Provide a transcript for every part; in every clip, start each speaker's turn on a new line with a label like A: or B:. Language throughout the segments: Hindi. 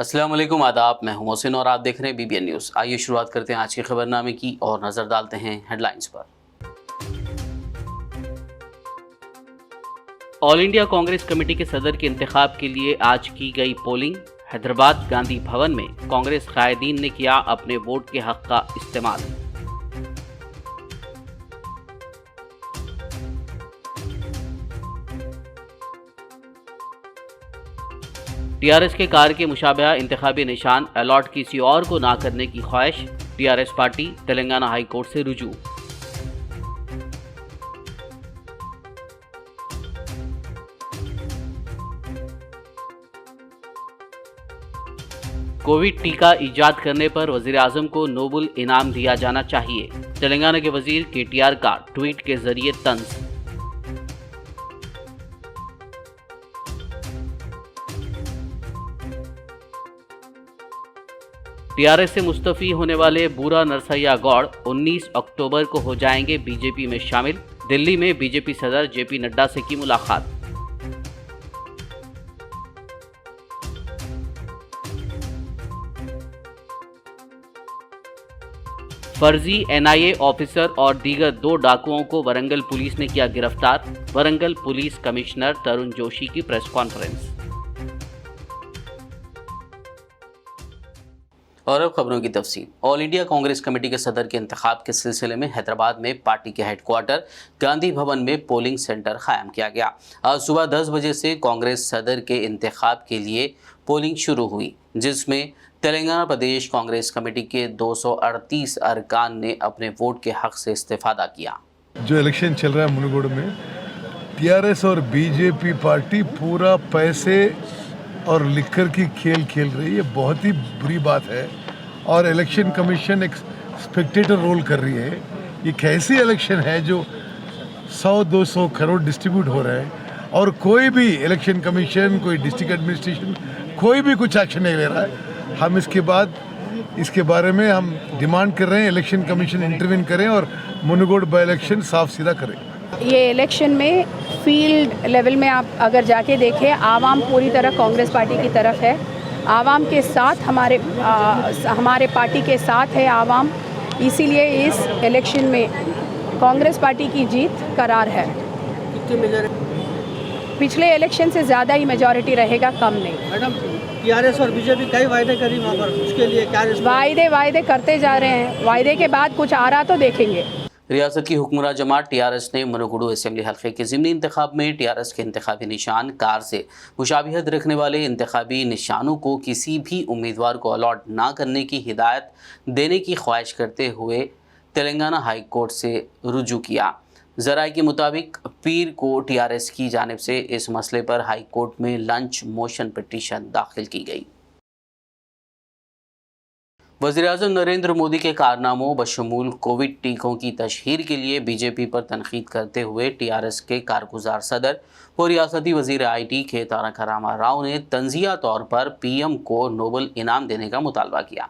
A: अस्सलाम वालेकुम, आदाब। मैं हूं मोहसिन और आप देख रहे हैं बीबीएन न्यूज़। आइए शुरुआत करते हैं आज के खबरनामे की और नज़र डालते हैं हेडलाइंस पर। ऑल इंडिया कांग्रेस कमेटी के सदर के इंतखाब के लिए आज की गई पोलिंग। हैदराबाद गांधी भवन में कांग्रेस कायदीन ने किया अपने वोट के हक का इस्तेमाल। टीआरएस के कार के मुशाबहा इंतखाबी निशान अलॉट किसी और को ना करने की ख्वाहिश। TRS party Telangana high court से रुजू। कोविड टीका ईजाद करने पर वजीर आजम को नोबल इनाम दिया जाना चाहिए। तेलंगाना के वजीर केटीआर का ट्वीट के जरिए तंज। टीआरएस से मुस्तफी होने वाले बूरा नरसैया गौड़ 19 अक्टूबर को हो जाएंगे बीजेपी में शामिल। दिल्ली में बीजेपी सदर जेपी नड्डा से की मुलाकात। फर्जी एनआईए ऑफिसर और दीगर 2 डाकुओं को वरंगल पुलिस ने किया गिरफ्तार। वरंगल पुलिस कमिश्नर तरुण जोशी की प्रेस कॉन्फ्रेंस। और अब खबरों की तफसील। ऑल इंडिया कांग्रेस कमेटी के सदर के इंतखाब के सिलसिले में हैदराबाद में पार्टी के हेडक्वार्टर गांधी भवन में पोलिंग सेंटर कायम किया गया। आज सुबह 10 बजे से कांग्रेस सदर के इंतखाब के लिए पोलिंग शुरू हुई, जिसमें तेलंगाना प्रदेश कांग्रेस कमेटी के 238 अरकान ने अपने वोट के हक से इस्तेफादा किया।
B: जो इलेक्शन चल रहा है मुनगोड़ में, टीआरएस और बीजेपी पार्टी पूरा पैसे और लिकर की खेल खेल रही है। बहुत ही बुरी बात है और इलेक्शन कमीशन एक स्पेक्टेटर रोल कर रही है। ये कैसी इलेक्शन है जो 100-200 करोड़ डिस्ट्रीब्यूट हो रहे हैं और कोई भी इलेक्शन कमीशन, कोई डिस्ट्रिक्ट एडमिनिस्ट्रेशन, कोई भी कुछ एक्शन नहीं ले रहा है। हम इसके बारे में हम डिमांड कर रहे हैं इलेक्शन कमीशन इंटरवीन करें और मुनगोड़ बाई इलेक्शन साफ सीधा करें।
C: ये इलेक्शन में फील्ड लेवल में आप अगर जाके देखें, आवाम पूरी तरह कांग्रेस पार्टी की तरफ है। आवाम के साथ हमारे पार्टी के साथ है आवाम, इसीलिए इस इलेक्शन में कांग्रेस पार्टी की जीत करार है। पिछले इलेक्शन से ज़्यादा ही मेजॉरिटी रहेगा, कम नहीं।
D: मैडम, टीआरएस और बीजेपी कई वायदे करी वहाँ पर, उसके लिए क्या
C: वायदे करते जा रहे हैं। वायदे के बाद कुछ आ रहा तो देखेंगे।
A: रियासत की हुक्मरान जमात टीआरएस ने मुनगुडू असेंबली हल्के के ज़िमनी इंतखाब में टीआरएस के इंतखाबी निशान कार से मुशाबिहत रखने वाले इंतखाबी निशानों को किसी भी उम्मीदवार को अलॉट ना करने की हिदायत देने की ख्वाहिश करते हुए तेलंगाना हाई कोर्ट से रुजू किया। ज़राए के मुताबिक पीर को टीआरएस की जानिब से इस मसले पर हाई कोर्ट में लंच मोशन पिटीशन दाखिल की गई। वज़ीर-ए-आज़म नरेंद्र मोदी के कारनामों बशमूल कोविड टीकों की तशहीर के लिए बीजेपी पर तनकीद करते हुए टीआरएस के कारगुजार सदर और रियासती वज़ीर आईटी के तारक रामाराव ने तंज़िया तौर पर पीएम को नोबल इनाम देने का मुतालबा किया।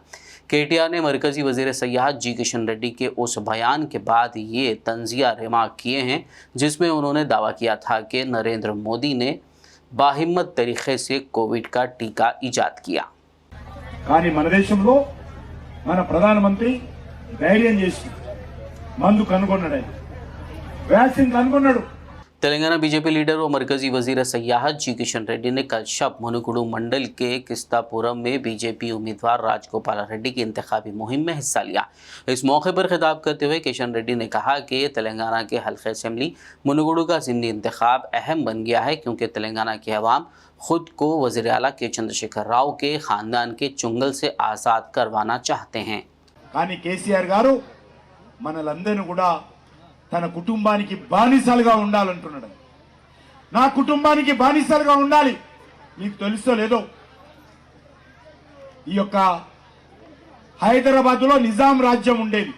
A: केटीआर ने मरकज़ी वज़ीर सयाहत जी किशन रेड्डी के उस बयान के बाद ये तंज़िया रिमार्क किए हैं जिसमें उन्होंने दावा किया था कि नरेंद्र मोदी ने बाहिम्मत तरीक़े से कोविड का टीका ईजाद किया।
E: మన ప్రధానమంత్రి ధైర్యం చేసి మందు కనుగొన్నాడు, వ్యాక్సిన్ కనుగొన్నాడు।
A: तेलंगाना बीजेपी लीडर और मरकजी वजीर सयाहत जी किशन रेड्डी ने कल शब मुनुगुडू मंडल के किस्तापुरम में बीजेपी उम्मीदवार राजगोपाल रेड्डी की इंतखाबी मुहिम में हिस्सा लिया। इस मौके पर खिताब करते हुए किशन रेड्डी ने कहा कि तेलंगाना के हल्के असेंबली मुनुगुडू का ज़िमनी इंतखाब अहम बन गया है क्योंकि तेलंगाना के अवाम खुद को वज़ीर आला के चंद्रशेखर राव के ख़ानदान के चुंगल से आज़ाद करवाना चाहते हैं।
E: కానీ కేసీఆర్ గారు మనలందరిని కూడా తన కుటుంబానికి బానిసలుగా ఉండాలంటున్నాడు। నా కుటుంబానికి బానిసలుగా ఉండాలి। మీకు తెలుసో లేదో, ఈ యొక్క హైదరాబాద్లో నిజాం రాజ్యం ఉండేది।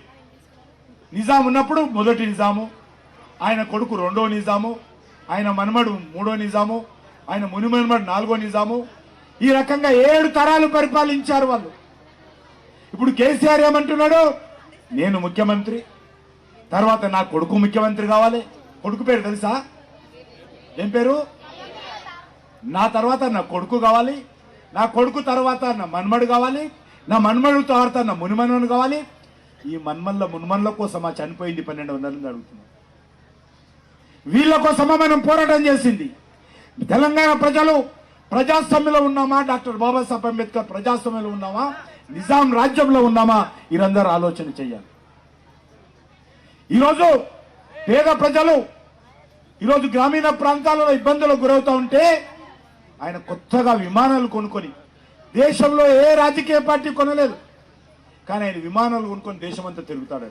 E: నిజాం ఉన్నప్పుడు మొదటి నిజాము, ఆయన కొడుకు రెండో నిజాము, ఆయన మనమడు మూడో నిజాము, ఆయన మునిమనమడు నాలుగో నిజాము, ఈ రకంగా 7 తరాలు పరిపాలించారు వాళ్ళు। ఇప్పుడు కేసీఆర్ ఏమంటున్నాడు, నేను ముఖ్యమంత్రి, తర్వాత నా కొడుకు ముఖ్యమంత్రి కావాలి। కొడుకు పేరు తెలుసా? ఏం పేరు? నా తర్వాత నా కొడుకు కావాలి, నా కొడుకు తర్వాత నా మన్మడు కావాలి, నా మన్మడు తర్వాత నా మునిమన్మడు కావాలి. ఈ మునిమన్ల కోసమా చనిపోయింది 1200 అడుగుతున్నాం. వీళ్ళ కోసమా మనం పోరాటం చేసింది. తెలంగాణ ప్రజలు ప్రజాస్వామ్యంలో ఉన్నామా, డాక్టర్ బాబాసాహెబ్ అంబేద్కర్ ప్రజాస్వామ్యంలో ఉన్నామా, నిజాం రాజ్యంలో ఉన్నామా, వీరందరూ ఆలోచన చేయాలి. ఈరోజు పేద ప్రజలు ఈరోజు గ్రామీణ ప్రాంతాలలో ఇబ్బందులకు గురవుతూ ఉంటే ఆయన కొత్తగా విమానాలు కొనుక్కొని, దేశంలో ఏ రాజకీయ పార్టీ కొనలేదు కానీ ఆయన విమానాలు కొనుక్కొని దేశమంతా తిరుగుతాడు.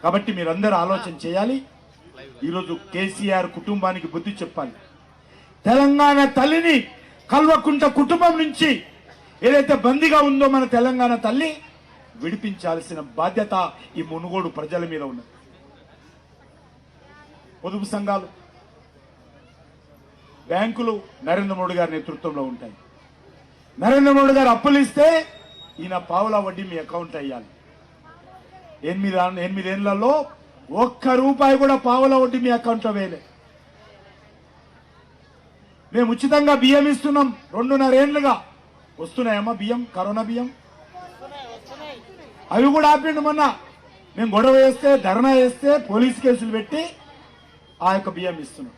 E: కాబట్టి మీరందరూ ఆలోచన చేయాలి. ఈరోజు కేసీఆర్ కుటుంబానికి బుద్ధి చెప్పాలి. తెలంగాణ తల్లిని కల్వకుంట కుటుంబం నుంచి ఏదైతే బందీగా ఉందో మన తెలంగాణ తల్లి విడిపించాల్సిన బాధ్యత ఈ మునుగోడు ప్రజల మీద ఉన్నది. పొదుపు సంఘాలు, బ్యాంకులు నరేంద్ర మోడీ గారి నేతృత్వంలో ఉంటాయి. నరేంద్ర మోడీ గారు అప్పులు ఇస్తే ఈయన పావులా వడ్డీ మీ అకౌంట్ అయ్యాలి. 8 ఏళ్లలో ₹1 కూడా పావులా వడ్డీ మీ అకౌంట్లో వేయలే. మేము ఉచితంగా బియ్యం ఇస్తున్నాం 2.5 ఏళ్లుగా. వస్తున్నాయమ్మా బియ్యం, కరోనా బియ్యం? అవి కూడా ఆపిండు. మొన్న మేము గొడవ వేస్తే, ధర్నా వేస్తే పోలీస్ కేసులు పెట్టి ఆ యొక్క బియ్యం ఇస్తున్నాం.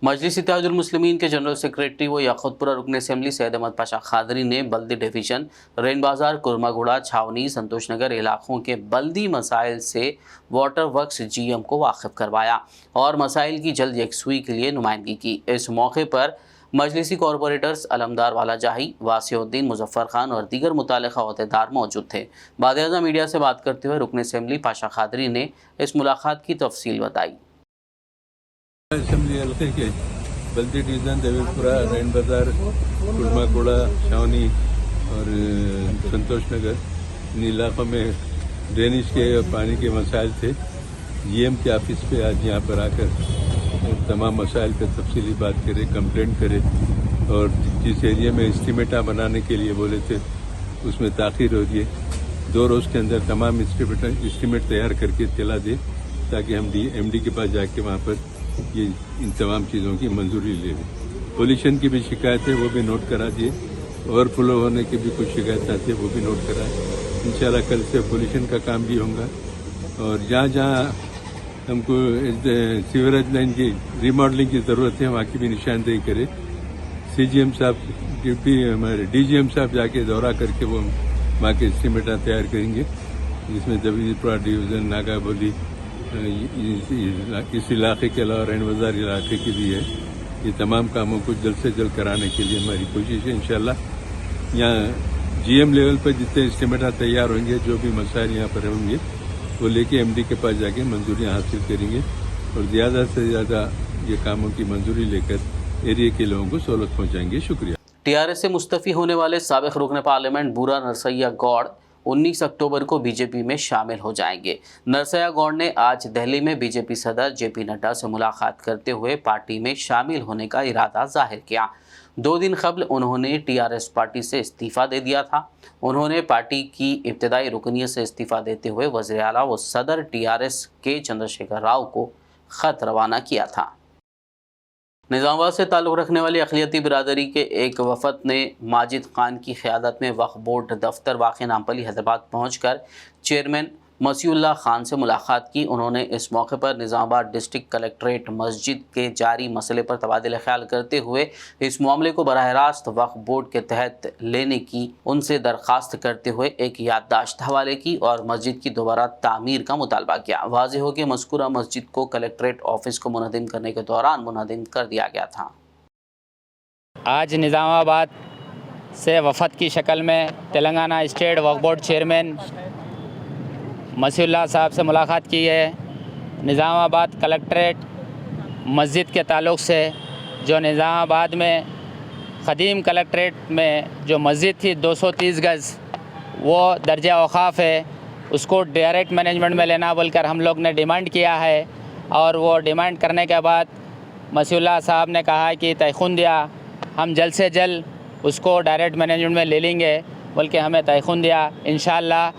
A: मजलिस इत्तेहादुल मुस्लिमीन के जनरल सेक्रेटरी व याकूतपुरा रुकन असेंबली सैयद अहमद पाशा खादरी ने बल्दी डिवीजन, रेन बाजार, कुरमागुड़ा, छावनी, संतोष नगर इलाकों के बल्दी मसाइल से वाटर वर्क्स GM को वाकिफ करवाया और मसाइल की जल्द यकसुई के लिए नुमाइंदगी की। इस मौके पर मजलिसी कॉरपोरेटर्स अलमदार वाला जाही, वासिउद्दीन, मुजफ्फर खान और दीगर मुतालिका अहदेदार मौजूद थे। बादशाह मीडिया से बात करते हुए रुकन असेंबली पाशा खादरी ने इस मुलाकात की तफसील बताई।
F: असेंबली हल्के के बल्दी डिवीजन, देवीपुरा, रैन बाजार, कुरमाकोड़ा, छावनी और संतोष नगर, इन इलाकों में ड्रेनेज के और पानी के मसाइल थे। GM के ऑफिस पे आज यहाँ पर आकर तमाम मसाइल पे तफसीली बात करे, कंप्लेंट करे और जिस एरिया में एस्टीमेटा बनाने के लिए बोले थे उसमें ताख़ीर हो गई। 2 रोज़ के अंदर तमाम एस्टीमेट तैयार करके चला दे ताकि हम MD के पास जाके वहाँ पर ये इन तमाम चीज़ों की मंजूरी ले लें। पोल्यूशन की भी शिकायत है वो भी नोट करा दिए, ओवरफ्लो होने की भी कुछ शिकायत आती है वो भी नोट कराए। इंशाल्लाह कल से पोल्यूशन का काम भी होगा और जहाँ जहाँ हमको सीवरेज लाइन की रिमॉडलिंग की ज़रूरत है वहाँ की भी निशानदेही करे। CGM साहब, हमारे DGM साहब जाके दौरा करके वो वहाँ के एस्टीमेटा तैयार करेंगे जिसमें देवीपुरा डिवीज़न, नागाबोली, इस इलाके के अलावा रैन बाजार इलाके की भी है। ये तमाम कामों को जल्द से जल्द कराने के लिए हमारी कोशिश है। इंशाल्लाह यहाँ GM लेवल पर जितने एस्टीमेटा तैयार होंगे, जो भी मसाइल यहाँ पर होंगे वो लेके MD के पास जाके मंजूरियाँ हासिल करेंगे और ज़्यादा से ज़्यादा ये कामों की मंजूरी लेकर एरिया के लोगों को सहूलत पहुँचाएंगे। शुक्रिया।
A: TRS से मुस्तफ़ी होने वाले साबिक़ रुकन पार्लियामेंट बूरा नरसैया गौड़ 19 अक्टूबर को बीजेपी में शामिल हो जाएंगे। नरसैया गौड़ ने आज दिल्ली में बीजेपी सदर JP नड्डा से मुलाकात करते हुए पार्टी में शामिल होने का इरादा जाहिर किया। 2 दिन कबल उन्होंने TRS पार्टी से इस्तीफ़ा दे दिया था। उन्होंने पार्टी की इब्तदाई रुकनियत से इस्तीफ़ा देते हुए वज़ीर आला व सदर TRS के चंद्रशेखर राव को ख़त रवाना किया था। निज़ामाबाद से ताल्लुक़ रखने वाली अक़लियती बिरादरी के एक वफ़द ने माजिद खान की क़यादत में वक्फ़ बोर्ड दफ्तर वाक़ नामपली हैदराबाद पहुँचकर चेयरमैन मसीउल्लाह खान से मुलाकात की। उन्होंने इस मौके पर निज़ामाबाद डिस्ट्रिक्ट कलेक्ट्रेट मस्जिद के जारी मसले पर तबादला ख्याल करते हुए इस मामले को बराह रास्त वक्फ़ बोर्ड के तहत लेने की उनसे दरख्वास्त करते हुए एक याददाश्त हवाले की और मस्जिद की दोबारा तामीर का मुतालबा किया। वाज़ेह हो कि मज़कूरा मस्जिद को कलेक्ट्रेट ऑफिस को मुनज़्ज़म करने के दौरान मुनज़्ज़म कर दिया गया था।
G: आज निज़ामाबाद से वफ़द की शक्ल में तेलंगाना स्टेट वक्फ़ बोर्ड चेयरमैन मसीउल्लाह साहब से मुलाकात की है। निज़ामाबाद कलेक्ट्रेट मस्जिद के ताल्लुक़ से जो निज़ामाबाद में क़दीम कलेक्ट्रेट में जो मस्जिद थी 230 गज़ वो दर्जा औक़ाफ़ है, उसको डायरेक्ट मैनेजमेंट में लेना बोलकर हम लोग ने डिमांड किया है और वो डिमांड करने के बाद मसीउल्लाह साहब ने कहा कि तयख़ुन दिया हम जल्द से जल्द उसको डायरेक्ट मैनेजमेंट में ले लेंगे बोल के हमें तयख़ुन दिया। इंशाअल्लाह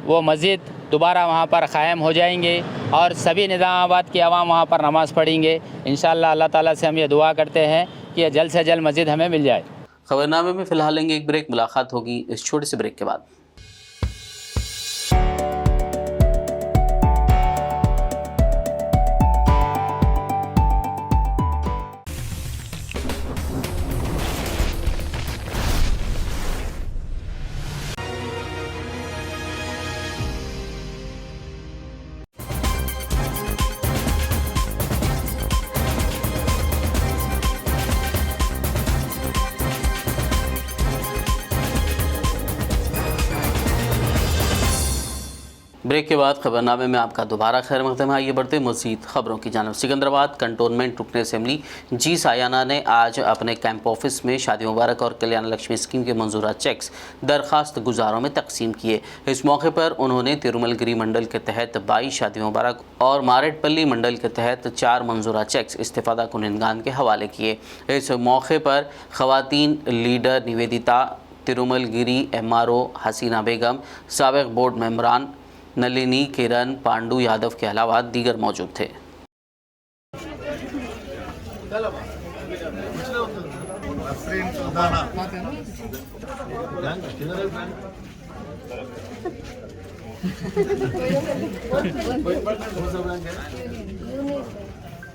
G: वो मस्जिद दोबारा वहाँ पर क़ायम हो जाएंगे और सभी निज़ामाबाद की आवाम वहाँ पर नमाज़ पढ़ेंगे। इंशाअल्लाह अल्लाह ताला से हम ये दुआ करते हैं कि ये जल्द से जल्द मस्जिद हमें मिल जाए।
A: खबरनामे में फिलहाल लेंगे एक ब्रेक, मुलाकात होगी इस छोटे से ब्रेक के बाद। ब्रेक के बाद खबरनामे में आपका दोबारा खैर मकदम है। आइए बढ़ते मज़ीद खबरों की जानिब। सिकंदराबाद कंटोनमेंट रुकन असेंबली जी सायाना ने आज अपने कैंप ऑफिस में शादी मुबारक और कल्याण लक्ष्मी स्कीम के मंजूरा चेक्स दरखास्त गुजारों में तकसीम किए। इस मौके पर उन्होंने तिरुमलगिरी मंडल के तहत 22 शादी मुबारक और मारेडपल्ली मंडल के तहत 4 मंजूरा चेक्स इस्तिफादा कुनिंदगान के हवाले किए। इस मौके पर ख़वातीन लीडर निवेदिता, तिरुमलगिरी MRO हसीना बेगम, साबिक़ बोर्ड मेंबरान नलिनी, किरण, पांडु यादव के अलावा दीगर मौजूद थे।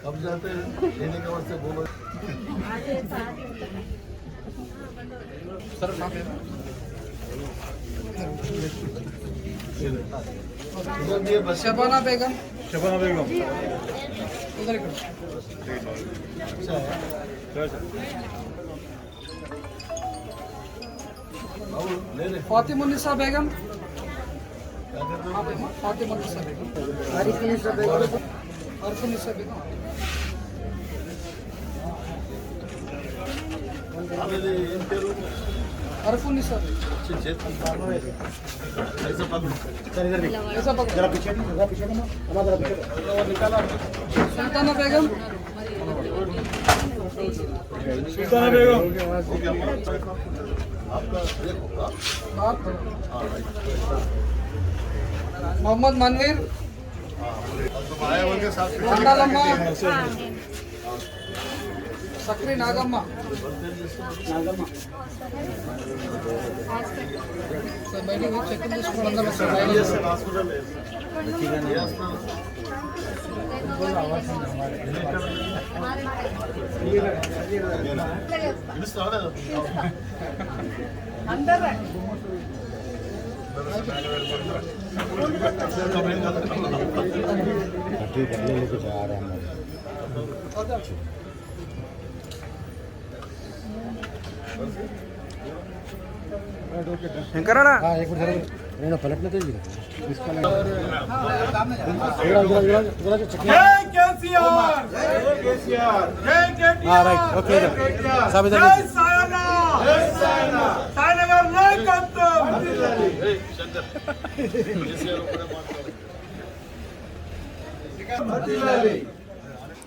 B: कब जाते हैं लेने के वक्त से बोलो
D: शबाना बेगम उधर फातिमुन्निसा बेगम फातिमुन्निसा बेगम अरफुन्निसा बेगम अरफुन्निसा सुल्ताना बेगम मोहम्मद मनवीर मंडालम्मा सक्री नागम्मा
H: पलटने तो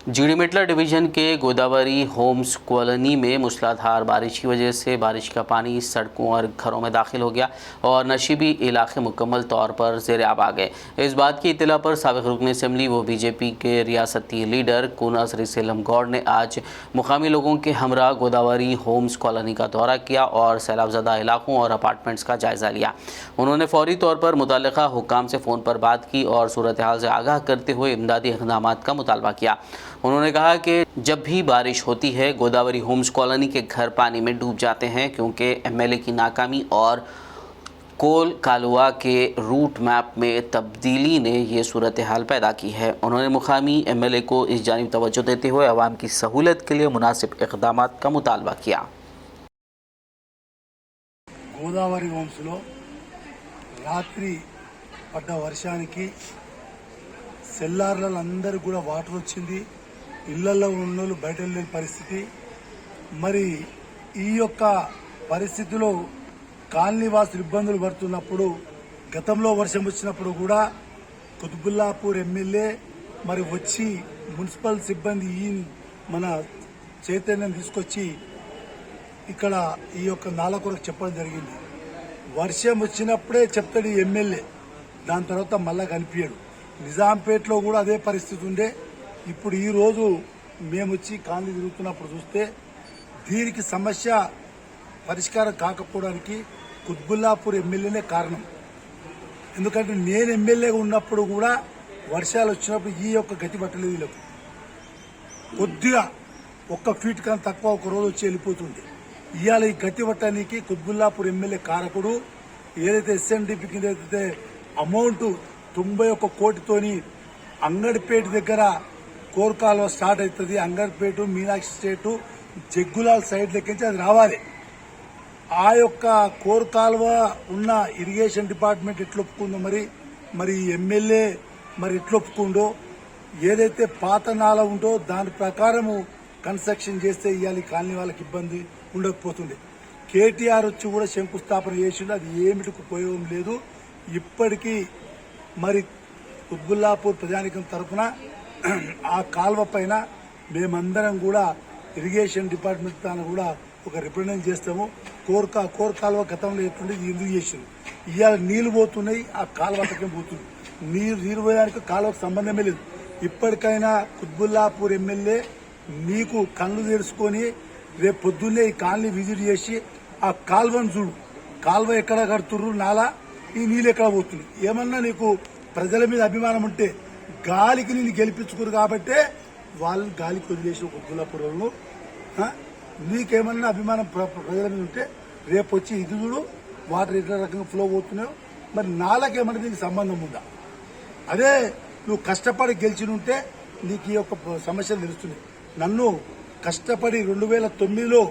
A: जीडीमेटला डिवीज़न के गोदावरी होम्स कॉलोनी में मूसलाधार बारिश की वजह से बारिश का पानी सड़कों और घरों में दाखिल हो गया और नशीबी इलाके मुकम्मल तौर पर ज़ेर-आब आ गए। इस बात की इत्तला पर साबिक़ रुकन असेंबली व बीजेपी के रियासती लीडर कूना श्रीसेलम गौड़ ने आज मुकामी लोगों के हमरा गोदावरी होम्स कॉलोनी का दौरा किया और सैलाबज़दा इलाकों और अपार्टमेंट्स का जायज़ा लिया। उन्होंने फौरी तौर पर मुतल्लिक़ा हुक्काम से फ़ोन पर बात की और सूरत हाल से आगाह करते हुए इमदादी इक़दामात का मुतालबा किया। उन्होंने कहा कि जब भी बारिश होती है गोदावरी होम्स कॉलोनी के घर पानी में डूब जाते हैं क्योंकि एमएलए की नाकामी और कोल कालुआ के रूट मैप में तब्दीली ने ये सूरत हाल पैदा की है। उन्होंने मुकामी एमएलए को इस जानिब तवज्जो देते हुए अवाम की सहूलत के लिए मुनासिब इक़दामात का मुतालबा किया।
B: गोदावरी होम्स लो रात्रि पड्ड वर्षानिकी సెల్లార్లలో అందరూ కూడా వాటర్ వచ్చింది, ఇళ్లలో ఉన్నోళ్ళు బయట వెళ్ళే పరిస్థితి। మరి ఈ యొక్క పరిస్థితిలో కాలనీవాసులు ఇబ్బందులు పడుతున్నప్పుడు గతంలో వర్షం వచ్చినప్పుడు కూడా కుతుబుల్లాపూర్ ఎమ్మెల్యే మరి వచ్చి మున్సిపల్ సిబ్బంది మన చైతన్యం తీసుకొచ్చి ఇక్కడ ఈ యొక్క నాల కొరకు చెప్పడం జరిగింది। వర్షం వచ్చినప్పుడే చెప్తాడు ఈ ఎమ్మెల్యే, దాని తర్వాత మళ్ళా కనిపించడు। నిజాంపేటలో కూడా అదే పరిస్థితి ఉండే। ఇప్పుడు ఈ రోజు మేము వచ్చి కాలనీ తిరుగుతున్నప్పుడు చూస్తే దీనికి సమస్య
H: పరిష్కారం కాకపోవడానికి కుత్బుల్లాపూర్ ఎమ్మెల్యేనే కారణం. ఎందుకంటే నేను ఎమ్మెల్యేగా ఉన్నప్పుడు కూడా వర్షాలు వచ్చినప్పుడు ఈ యొక్క గతి పట్టలేదు. వీళ్ళకు కొద్దిగా ఒక్క ఫీట్ కన్నా తక్కువ ఒక రోజు వచ్చి వెళ్ళిపోతుంది. ఇవాళ ఈ గతి పట్టడానికి కుత్బుల్లాపూర్ ఎమ్మెల్యే కారకుడు. ఏదైతే ఎస్ఎన్డిపి కింద ఏదైతే అమౌంట్ 91 కోటితోని అంగడిపేట దగ్గర కోర్కాల్వ స్టార్ట్ అవుతుంది. అంగడిపేట మీనాక్షి స్టేటు జగ్గులాల్ సైడ్ లెక్కించి అది రావాలి. ఆ యొక్క కోర్కాల్వ ఉన్న ఇరిగేషన్ డిపార్ట్మెంట్ ఎట్లా ఒప్పుకుందో మరి ఎమ్మెల్యే మరి ఎట్లా ఒప్పుకుందో, ఏదైతే పాత నాల ఉందో దాని ప్రకారము కన్స్ట్రక్షన్ చేస్తే ఇవాళ కాలనీ వాళ్ళకి ఇబ్బంది ఉండకపోతుంది. కేటీఆర్ వచ్చి కూడా శంకుస్థాపన చేసిండు, అది ఏమిటికి ఉపయోగం లేదు. ఇప్పటికీ మరి కుత్బుల్లాపూర్ ప్రజానికం తరఫున ఆ కాల్వ పైన మేమందరం కూడా ఇరిగేషన్ డిపార్ట్మెంట్ తాను కూడా ఒక రిప్రజెంట్ చేస్తాము. కోర్కాల్వ గతంలో ఎట్లుండేది ఎందుకు చేసిండు, ఇవాళ నీళ్లు పోతున్నాయి, ఆ కాలువ అక్కడికి పోతుంది. నీరు పోయడానికి కాలువకు సంబంధమే లేదు. ఇప్పటికైనా కుత్బుల్లాపూర్ ఎమ్మెల్యే నీకు కళ్ళు తెరుచుకొని రేపు పొద్దున్నే ఈ కాలనీ విజిట్ చేసి ఆ కాల్వను చూడు, కాల్వ ఎక్కడ కడుతుర్రు, నాలా ఈ నీళ్ళు ఎక్కడ పోతుంది. ఏమన్నా నీకు ప్రజల మీద అభిమానం ఉంటే గాలికి నేను గెలిపించుకురు కాబట్టే వాళ్ళు గాలికి వదిలేసి కుత్బుల్లాపూర్ వాళ్ళు. నీకేమన్నా అభిమానం ప్రజల మీద ఉంటే రేపు వచ్చి ఇది చూడు, వాటర్ ఎట్లా రకంగా ఫ్లో పోతున్నాయో, మరి నాలకేమన్నా నీకు సంబంధం ఉందా? అదే నువ్వు కష్టపడి గెలిచినుంటే నీకు ఈ యొక్క సమస్యలు తెలుస్తున్నాయి. నన్ను కష్టపడి 2009లో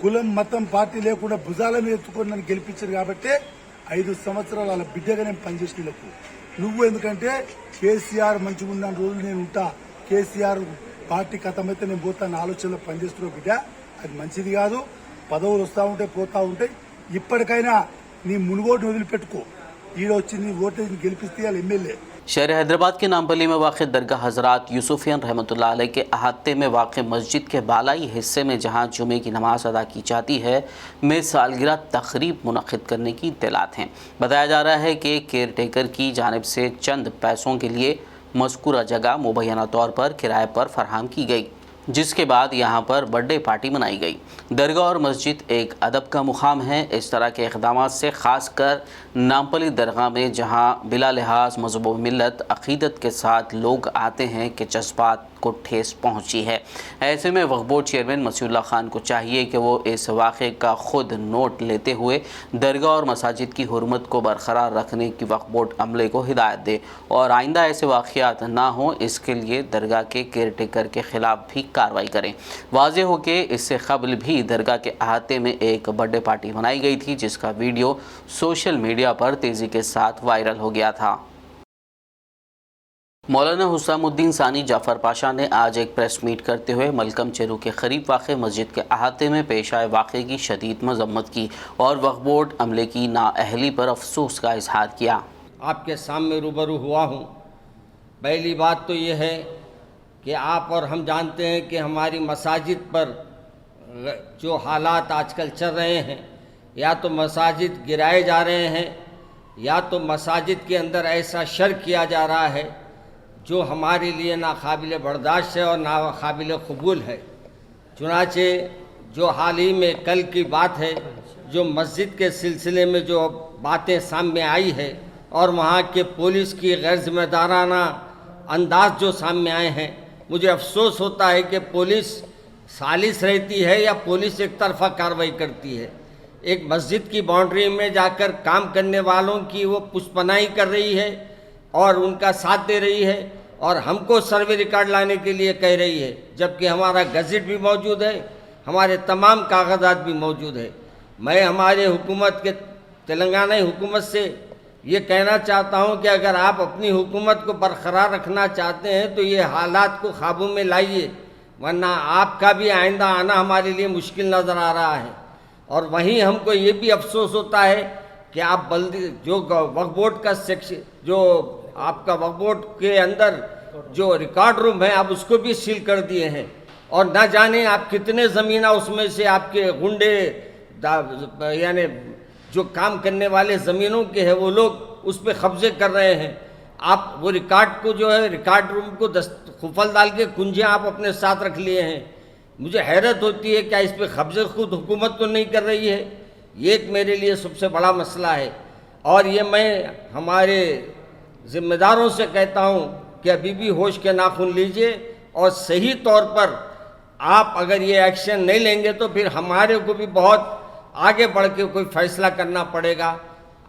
H: కులం మతం పార్టీ లేకుండా భుజాల మీద ఎత్తుకొని నన్ను గెలిపించారు కాబట్టి 5 సంవత్సరాలు వాళ్ళ బిడ్డగా నేను పనిచేసినకు. నువ్వు ఎందుకంటే కేసీఆర్ మంచిగా ఉన్న రోజులు నేను ఉంటా, కేసీఆర్ పార్టీ కథమైతే నేను పోతాను ఆలోచనలో పనిచేస్తున్నావు బిడ్డ, అది మంచిది కాదు. పదవులు వస్తూ ఉంటాయి పోతా ఉంటాయి. ఇప్పటికైనా నీ మునుగోటును వదిలిపెట్టుకో. ఈడ వచ్చి నీ ఓటు గెలిపిస్తే వాళ్ళు ఎమ్మెల్యే.
A: शहर हैदराबाद के नामपल्ली में वाक़ दरगाह हज़रात यूसुफियन रहमतुल्लाह अलैह के अहाते में वाक़ मस्जिद के बालाई हिस्से में जहां जुमे की नमाज अदा की जाती है में सालगिरह तक़रीब मुनक़िद करने की इत्तलात हैं। बताया जा रहा है कि केयर टेकर की जानिब से चंद पैसों के लिए मज़कूरा जगह मुबैना तौर पर किराए पर फराहम की गई, जिसके बाद यहाँ पर बर्थडे पार्टी मनाई गई। दरगाह और मस्जिद एक अदब का मुकाम है। इस तरह के इक़दाम से ख़ास कर नामपल्ली दरगाह में जहाँ बिला लिहाज मज़हब व मिल्लत अक़ीदत के साथ लोग आते हैं कि जज्बात को ठेस पहुँची है। ऐसे में वक्फ बोर्ड चेयरमैन मसीहुल्लाह खान को चाहिए कि वो इस वाक़े का ख़ुद नोट लेते हुए दरगाह और मसाजिद की हुर्मत को बरकरार रखने की वक्फ बोर्ड अमले को हिदायत दे और आइंदा ऐसे वाक़यात ना हों, इसके लिए दरगाह के केयर टेकर के ख़िलाफ़ भी कार्रवाई करें। वाज़ेह हो कि इससे क़बल भी दरगाह के अहाते में एक बर्थडे पार्टी मनाई गई थी, जिसका वीडियो सोशल मीडिया पर तेज़ी के साथ वायरल हो गया था। मौलाना हुसामुद्दीन सानी जाफ़र पाशा ने आज एक प्रेस मीट करते हुए मलकम चेरू के करीब वाक़े मस्जिद के अहाते में पेश आए वाक़े की शदीद मज़म्मत की और वक्फ बोर्ड अमले की नाअहली पर अफसोस का इजहार किया।
I: आपके सामने रूबरू हुआ हूँ। पहली बात तो ये है कि आप और हम जानते हैं कि हमारी मसाजिद पर जो हालात आजकल चल रहे हैं, या तो मसाजिद गिराए जा रहे हैं या तो मसाजिद के अंदर ऐसा शर किया जा रहा है जो हमारे लिए नाकाबिल बर्दाश्त है और नाकाबिल कबूल है। चुनाचे जो हाल ही में कल की बात है, जो मस्जिद के सिलसिले में जो बातें सामने आई है और वहाँ के पुलिस की गैर जिम्मेदाराना अंदाज जो सामने आए हैं, मुझे अफसोस होता है कि पुलिस सालिस रहती है या पुलिस एक तरफा कार्रवाई करती है। एक मस्जिद की बाउंड्री में जाकर काम करने वालों की वो पुष्पनाई कर रही है और उनका साथ दे रही है और हमको सर्वे रिकॉर्ड लाने के लिए कह रही है, जबकि हमारा गज़ट भी मौजूद है, हमारे तमाम कागजात भी मौजूद है। मैं हमारे हुकूमत के तेलंगाना हुकूमत से ये कहना चाहता हूँ कि अगर आप अपनी हुकूमत को बरकरार रखना चाहते हैं तो ये हालात को काबू में लाइए, वरना आपका भी आइंदा आना हमारे लिए मुश्किल नज़र आ रहा है। और वहीं हमको ये भी अफसोस होता है कि आप जो वक्फ बोर्ड का सेक्शन, जो आपका वक्फ बोर्ड के अंदर जो रिकॉर्ड रूम है, आप उसको भी सील कर दिए हैं और ना जाने आप कितने ज़मीना उसमें से आपके गुंडे यानी जो काम करने वाले ज़मीनों के हैं वो लोग उस पर कब्ज़े कर रहे हैं। आप वो रिकॉर्ड को जो है रिकॉर्ड रूम को खुफल डाल के कुंजियाँ आप अपने साथ रख लिए हैं। मुझे हैरत होती है क्या इस पर कब्ज़े खुद हुकूमत तो नहीं कर रही है। ये एक मेरे लिए सबसे बड़ा मसला है। और ये मैं हमारे ज़िम्मेदारों से कहता हूँ कि अभी भी होश के नाखून लीजिए और सही तौर पर आप अगर ये एक्शन नहीं लेंगे तो फिर हमारे को भी बहुत आगे बढ़ के कोई फैसला करना पड़ेगा।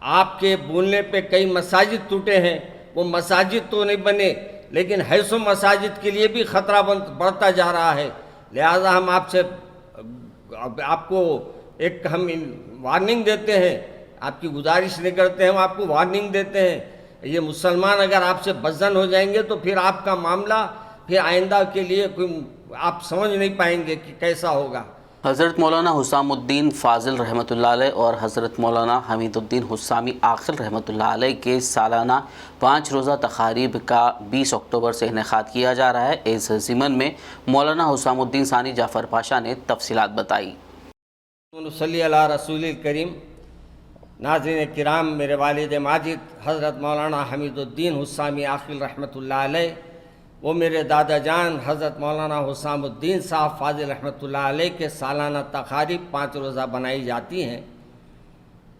I: आपके बोलने पे कई मसाजिद टूटे हैं, वो मसाजिद तो नहीं बने लेकिन हैसो मसाजिद के लिए भी ख़तरा बढ़ता जा रहा है। लिहाजा हम आपसे आपको एक हम वार्निंग देते हैं, आपकी गुजारिश नहीं करते हैं, हम आपको वार्निंग देते हैं। ये मुसलमान अगर आपसे बज़न हो जाएंगे तो फिर आपका मामला फिर आइंदा के लिए कोई आप समझ नहीं पाएंगे कि कैसा होगा।
A: हज़रत मौलाना हुसामुद्दीन फ़ाज़िल रहमतुल्लाह अलैह और हज़रत मौलाना हमीदुद्दीन हुस्सामी आखिल रहमतुल्लाह अलैह के सालाना 5 रोज़ा तक़ारीब का 20 अक्टूबर से इनेक़ाद किया जा रहा है। इस ज़िमन में मौलाना हुसामुद्दीन सानी जाफ़र पाशा ने तफसीलात बताई।
I: सल्ली अला रसूलिल करीम। नाज़रीन किराम, मेरे वालिद माजिद हज़रत मौलाना हमीदुद्दीन हुस्सामी आखिल रहमतुल्लाह अलैह, वो मेरे दादा जान हज़रत मौलाना हुसामुद्दीन साहब फ़ाज़िल रहमतुल्लाह अलैह के सालाना तक़ारीब 5 रोज़ा बनाई जाती हैं।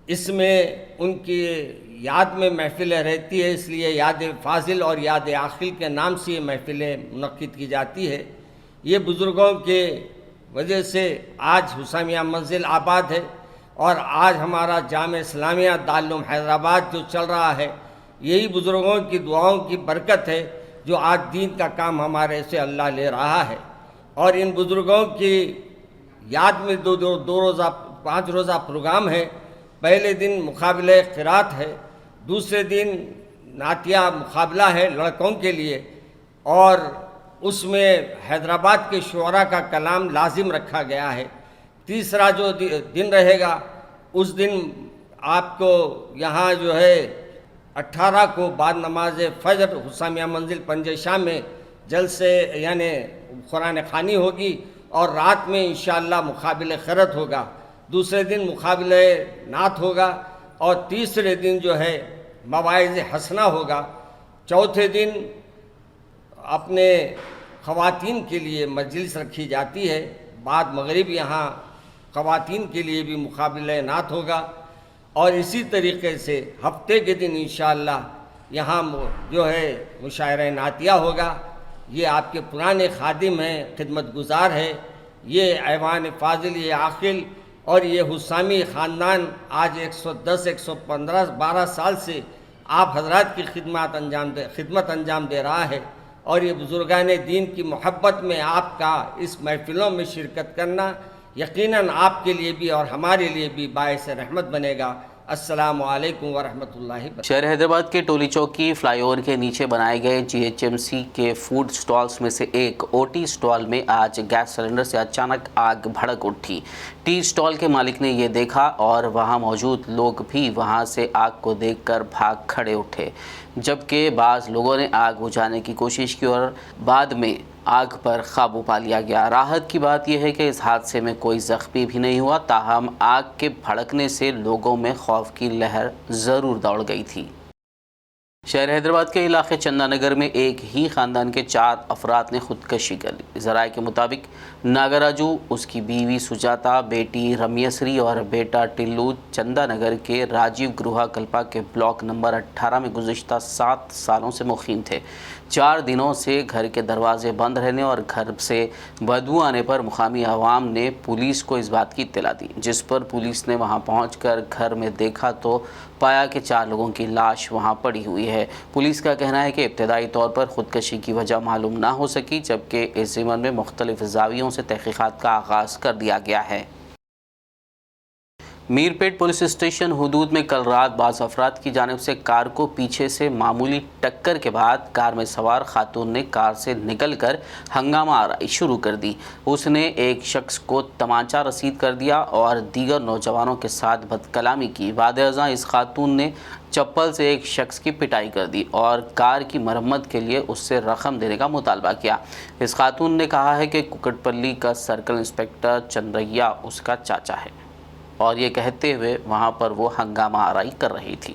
I: इसमें उनकी याद में महफ़िलें रहती है, इसलिए याद फ़ाज़िल और याद आखिल के नाम से ये महफ़िलें मुनक़्क़िद की जाती है। ये बुज़ुर्गों के वजह से आज हुसामिया मंजिल आबाद है और आज हमारा जामे इस्लामिया दारुल हैदराबाद जो चल रहा है, यही बुज़ुर्गों की दुआओं की बरकत है जो आज दीन का काम हमारे से अल्लाह ले रहा है। और इन बुज़ुर्गों की याद में दो रोज़ा 5 रोज़ा प्रोग्राम है। पहले दिन मुकाबले क़िरात है, दूसरे दिन नातिया मुकाबला है लड़कों के लिए और उसमें हैदराबाद के शुअरा का कलाम लाजिम रखा गया है। तीसरा जो दिन रहेगा उस दिन आपको यहाँ जो है 18 को बाद नमाज फ़जर हुसामिया मंजिल पंजेशाह में जलसे यानी कुरान ख़ानी होगी और रात में इंशाअल्लाह मुकाबिले ख़ैरत होगा। दूसरे दिन मुकाबिले नात होगा और तीसरे दिन जो है मवाइज़ हसना होगा। चौथे दिन अपने ख़वातीन के लिए मजलिस रखी जाती है। बाद मगरिब यहाँ ख़वातीन के लिए भी मुकाबिले नात होगा और इसी तरीके से हफ्ते के दिन इंशाअल्लाह यहाँ जो है मुशायरा नातिया होगा। ये आपके पुराने खादिम हैं, खिदमत गुजार है, ये ऐवान फ़ाज़िल, ये आखिल और ये हुसामी ख़ानदान आज 110-115-12 साल से आप हजरात की खिदमत अंजाम दे रहा है। और ये बुज़ुर्गान दीन की मोहब्बत में आपका इस महफ़िलों में शिरकत करना यकीनन आपके लिए भी और हमारे लिए भी बाइस रहमत बनेगा। अस्सलामु अलैकुम व रहमतुल्लाहि।
A: शहर हैदराबाद के टोली चौकी फ्लाईओवर के नीचे बनाए गए GHMC के फूड स्टॉल्स में से एक ओटी स्टॉल में आज गैस सिलेंडर से अचानक आग भड़क उठी। टी स्टॉल के मालिक ने ये देखा और वहां मौजूद लोग भी वहां से आग को देखकर भाग खड़े उठे, जबकि बाज़ लोगों ने आग बुझाने की कोशिश की और बाद में आग पर काबू पा लिया गया। राहत की बात यह है कि इस हादसे में कोई ज़ख्मी भी नहीं हुआ, ताहम आग के भड़कने से लोगों में खौफ की लहर ज़रूर दौड़ गई थी। शहर हैदराबाद के इलाके चंदानगर में एक ही ख़ानदान के 4 अफराद ने खुदकशी कर ली। ज़राए के मुताबिक नागराजू, उसकी बीवी सुजाता, बेटी रम्यश्री और बेटा टिल्लू चंदानगर के राजीव गृहा कल्पा के ब्लॉक नंबर 18 में गुज़िश्ता 7 सालों से मुक़ीम थे। 4 दिनों से घर के दरवाजे बंद रहने और घर से बदबू आने पर मुकामी आवाम ने पुलिस को इस बात की इत्तला दी, जिस पर पुलिस ने वहां पहुंचकर घर में देखा तो पाया कि 4 लोगों की लाश वहां पड़ी हुई है। पुलिस का कहना है कि इब्तदाई तौर पर खुदकशी की वजह मालूम ना हो सकी, जबकि इस ज़िमन में मुख्तलिफ ज़ावियों से तहक़ीक़ात का आगाज़ कर दिया गया है। मीरपेट पुलिस स्टेशन हुदूद में कल रात बाज़ अफराद की जानिब से कार को पीछे से मामूली टक्कर के बाद कार में सवार खातून ने कार से निकलकर हंगामा आराई शुरू कर दी। उसने एक शख्स को तमाचा रसीद कर दिया और दीगर नौजवानों के साथ बदकलामी की। बाद-ए-अज़ां इस खातून ने चप्पल से एक शख्स की पिटाई कर दी और कार की मरम्मत के लिए उससे रकम देने का मुतालबा किया। इस खातून ने कहा है कि कुकटपल्ली का सर्कल इंस्पेक्टर चंद्रैया उसका चाचा है और ये कहते हुए वहां पर वो हंगामा आराई कर रही थी।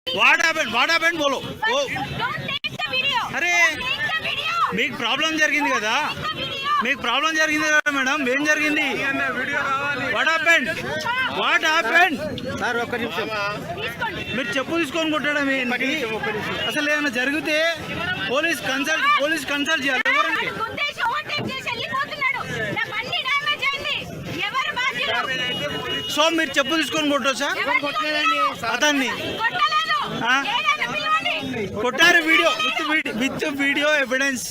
J: बोलो అరే మీకు ప్రాబ్లం జరిగింది కదా
D: మీకు ప్రాబ్లం జరిగింది కదా మేడం, ఏం జరిగింది? What happened sir? ఒక్క నిమిషం, మీరు చెప్పు తీసుకొని కొట్టడం ఏంటి? అసలు ఏమైనా జరిగితే పోలీస్ కన్సల్ట్ చేయాలి. ఎవరండి? సో మీరు చెప్పు తీసుకొని కొట్టొచ్చా అతన్ని? కొట్టారు, విత్ వీడియో ఎవిడెన్స్.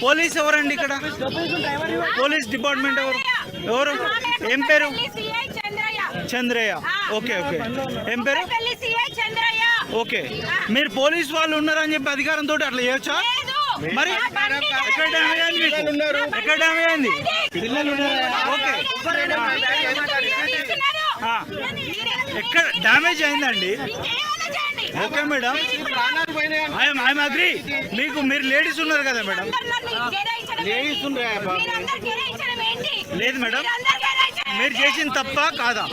D: పోలీస్ ఎవరండి ఇక్కడ? పోలీస్ డిపార్ట్మెంట్ ఎవరు? ఏం పేరు? చంద్రయ్య. ఓకే ఓకే, ఏం పేరు? ఓకే, మీరు పోలీస్ వాళ్ళు ఉన్నారని చెప్పి అధికారంతో అట్లా చేయొచ్చా? మరి ఎక్కడ డ్యామేజ్ అయింది? ఎక్కడ డ్యామేజ్ అయింది? ఓకే, ఎక్కడ డ్యామేజ్ అయిందండి? Okay madam, I'm agree. మీరు లేడీస్ ఉన్నారు కదా మేడం? లేదు మేడం, మీరు చేసిన తప్ప కాదా?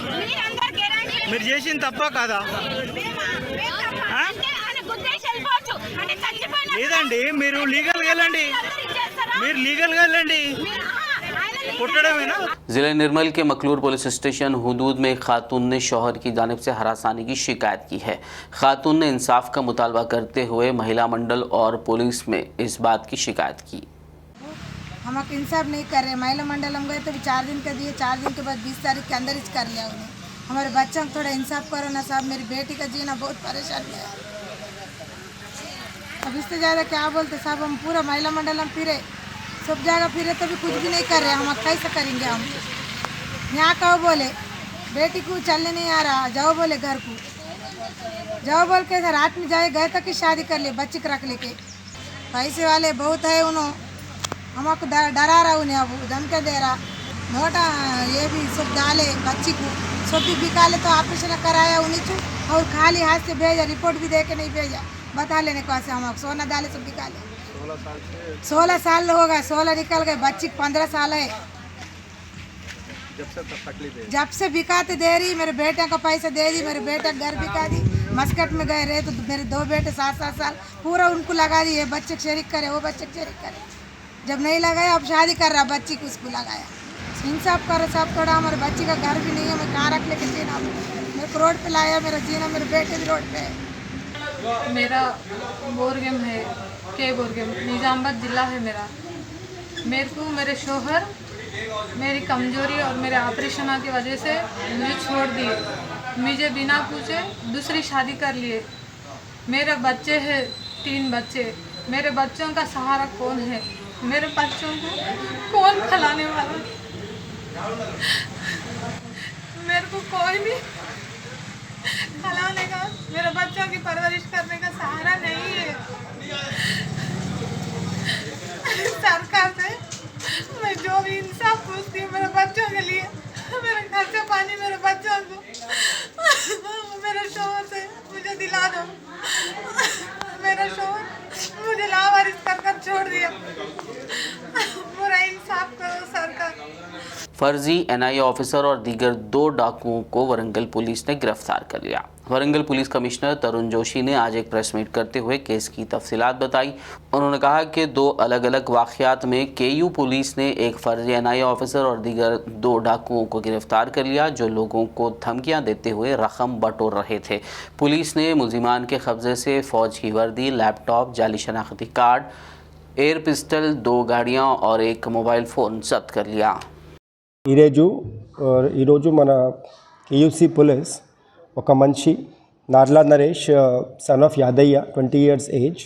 D: మీరు చేసిన తప్ప కాదా? లేదండి, మీరు లీగల్గా వెళ్ళండి, మీరు లీగల్గా వెళ్ళండి.
A: जिले निर्मल के मकलूर पुलिस स्टेशन हुदूद में खातून ने शौहर की जानिब से हरासानी की शिकायत की है। खातून ने इंसाफ का मुतालबा करते हुए महिला मंडल और पुलिस में इस बात की शिकायत की।
J: हमको इंसाफ नहीं कर रहे, महिला मंडल हम गए तो 4 दिन का दिए, 4 दिन के बाद 20 तारीख के अंदर कर लिया उन्हें। हमारे बच्चों को थोड़ा इंसाफ करो ना साहब, मेरी बेटी का जीना बहुत परेशानी है। अब इससे ज़्यादा क्या बोलते साहब, हम पूरा महिला मंडल हम फिरे, सब जगह फिरे तो भी कुछ भी नहीं कर रहे। हम कैसे करेंगे? हम यहाँ कहो बोले बेटी को चलने नहीं आ रहा, जाओ बोले घर को जाओ बोल के रात में जाए, गए तक की शादी कर लिए, बच्चे को रख लेके। पैसे वाले बहुत है, उन्होंने हमको डरा रहा, उन्हें अब धमके दे रहा। नोटा ये भी सब डाले बच्ची को, सब भी बिका ले तो ऑपरेशन कराया उन्हीं को, और खाली हाथ से भेजा, रिपोर्ट भी दे के नहीं भेजा, बता लेने को ऐसे। हम सोना डाले सब बिका ले। 16 साल हो गए, 16 निकल गए, बच्ची 15 साल है। जब से बिकाते दे रही, मेरे बेटे का पैसा दे दी, मेरे बेटे घर बिका दी। मस्कट में गए रहे तो मेरे 2 बेटे 7-7 साल पूरा उनको लगा दी, ये बच्चे को शरीक करे, वो बच्चे को शरीक करे। जब नहीं लगाया, अब शादी कर रहा, बच्ची को उसको लगाया। इंसाफ करो सब, थोड़ा हमारे बच्ची का घर भी नहीं है, मैं कहाँ रख लेके जीना? मेरे को रोड पे लाया, मेरा जीना, मेरे बेटे भी रोड पे है।
K: मेरा बोरगम है, के बोरगम निज़ामाबाद ज़िला है मेरा। मेरे को मेरे शोहर मेरी कमज़ोरी और मेरे ऑपरेशन की वजह से मुझे छोड़ दिए, मुझे बिना पूछे दूसरी शादी कर लिए। मेरे बच्चे हैं, 3 बच्चे। मेरे बच्चों का सहारा कौन है? मेरे बच्चों को कौन खिलाने वाला? मेरे को कोई भी खिलाने का, मेरे बच्चों की परवरिश करने का सहारा नहीं है। सरकार से मैं जो भी इंसाफ पूछती हूँ मेरे बच्चों के लिए, मेरे खर्चा पानी मेरे बच्चों को, मेरे शोहर से मुझे दिला दो। मेरा शोहर मुझे लावारिस कर छोड़ दिया, पूरा इंसाफ करो सरकार।
A: फर्जी एनआईए ऑफिसर और दीगर 2 डाकुओं को वरंगल पुलिस ने गिरफ्तार कर लिया। वरंगल पुलिस कमिश्नर तरुण जोशी ने आज एक प्रेस मीट करते हुए केस की तफसीलात बताई। उन्होंने कहा कि 2 अलग अलग वाक़यात में केयू पुलिस ने एक फर्जी एनआईए ऑफिसर और दीगर 2 डाकुओं को गिरफ्तार कर लिया, जो लोगों को धमकियां देते हुए रकम बटोर रहे थे। पुलिस ने मुलजिमान के कब्जे से फ़ौज की वर्दी, लैपटॉप, जाली शनाख्ती कार्ड, एयर पिस्टल, 2 गाड़ियाँ और एक मोबाइल फ़ोन जब्त कर लिया।
L: ఈరోజు మన కేయూసీ పోలీస్ ఒక మనిషి Narla Naresh son of Yadaiah 20 years age,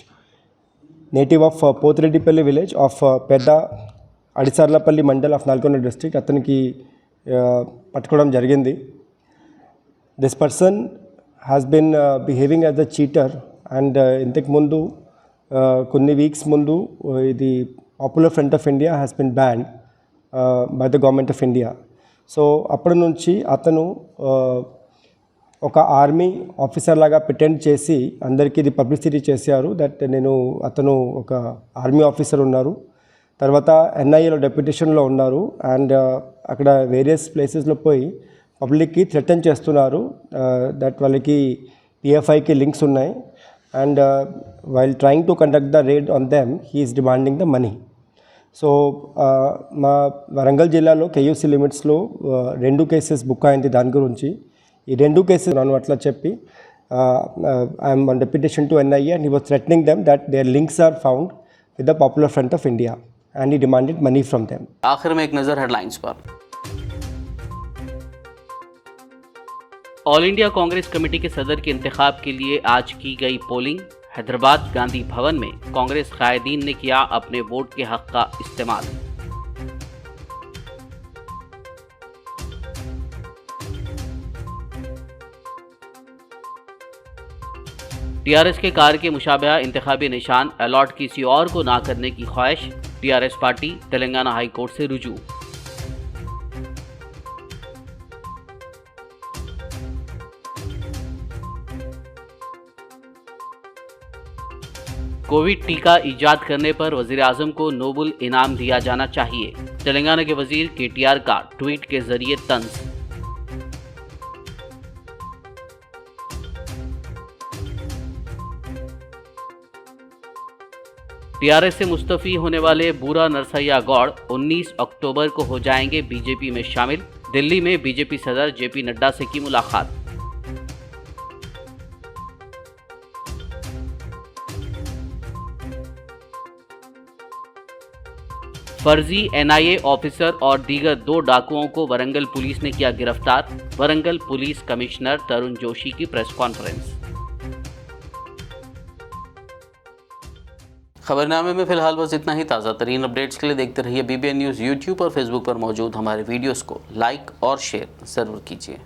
L: native of Pothireddipalli village of Pedda Adisarlapalli mandal of Nalgonda district, అతనికి పట్టుకోవడం జరిగింది. This person has been behaving as a cheater and ఇంతకు ముందు కొన్ని వీక్స్ ముందు ఇది popular front of India has been banned by the government of India. So అప్పటి నుంచి అతను ఒక ఆర్మీ ఆఫీసర్ లాగా ప్రిటెండ్ చేసి అందరికీ ఇది పబ్లిసిటీ చేశారు దట్ అతను ఒక ఆర్మీ ఆఫీసర్ ఉన్నారు, తర్వాత ఎన్ఐఏలో డెప్యుటేషన్లో ఉన్నారు అండ్ అక్కడ వేరియస్ ప్లేసెస్లో పోయి పబ్లిక్కి థ్రెటన్ చేస్తున్నారు దట్ వాళ్ళకి పిఎఫ్ఐకి లింక్స్ ఉన్నాయి and while trying to conduct the raid on them he is demanding the money. So మా వరంగల్ జిల్లాలో కేయూసీ లిమిట్స్లో 2 కేసెస్ బుక్ అయింది. దాని గురించి ఈ 2 కేసెస్ నన్ను అట్లా చెప్పి I'm on deputation to NIA and he was threatening them that their links are found with the Popular Front of India and he demanded money from them.
A: आखिर में एक नज़र हेडलाइंस पर। ऑल इंडिया कांग्रेस कमेटी के सदर के इंतखाब के लिए आज की गई पोलिंग। हैदराबाद गांधी भवन में कांग्रेस कायदीन ने किया अपने वोट के हक का इस्तेमाल। टीआरएस के कार के मुशाबहा इंतखाबी निशान अलॉट किसी और को ना करने की ख्वाहिश। TRS party Telangana high court से रुजू। कोविड टीका इजाद करने पर वजीर आजम को नोबल इनाम दिया जाना चाहिए। तेलंगाना के वजीर KTR का ट्वीट के जरिए तंज। टीआरएस से मुस्तफी होने वाले बूरा नरसैया गौड़ 19 अक्टूबर को हो जाएंगे बीजेपी में शामिल। दिल्ली में बीजेपी सदर JP नड्डा से की मुलाकात। फर्जी NIA ऑफिसर और दीगर 2 डाकुओं को वरंगल पुलिस ने किया गिरफ्तार। वरंगल पुलिस कमिश्नर तरुण जोशी की प्रेस कॉन्फ्रेंस। खबरनामे में फिलहाल बस इतना ही। ताज़ा तरीन अपडेट्स के लिए देखते रहिए BBN न्यूज़। यूट्यूब और फेसबुक पर मौजूद हमारे वीडियोस को लाइक और शेयर ज़रूर कीजिए।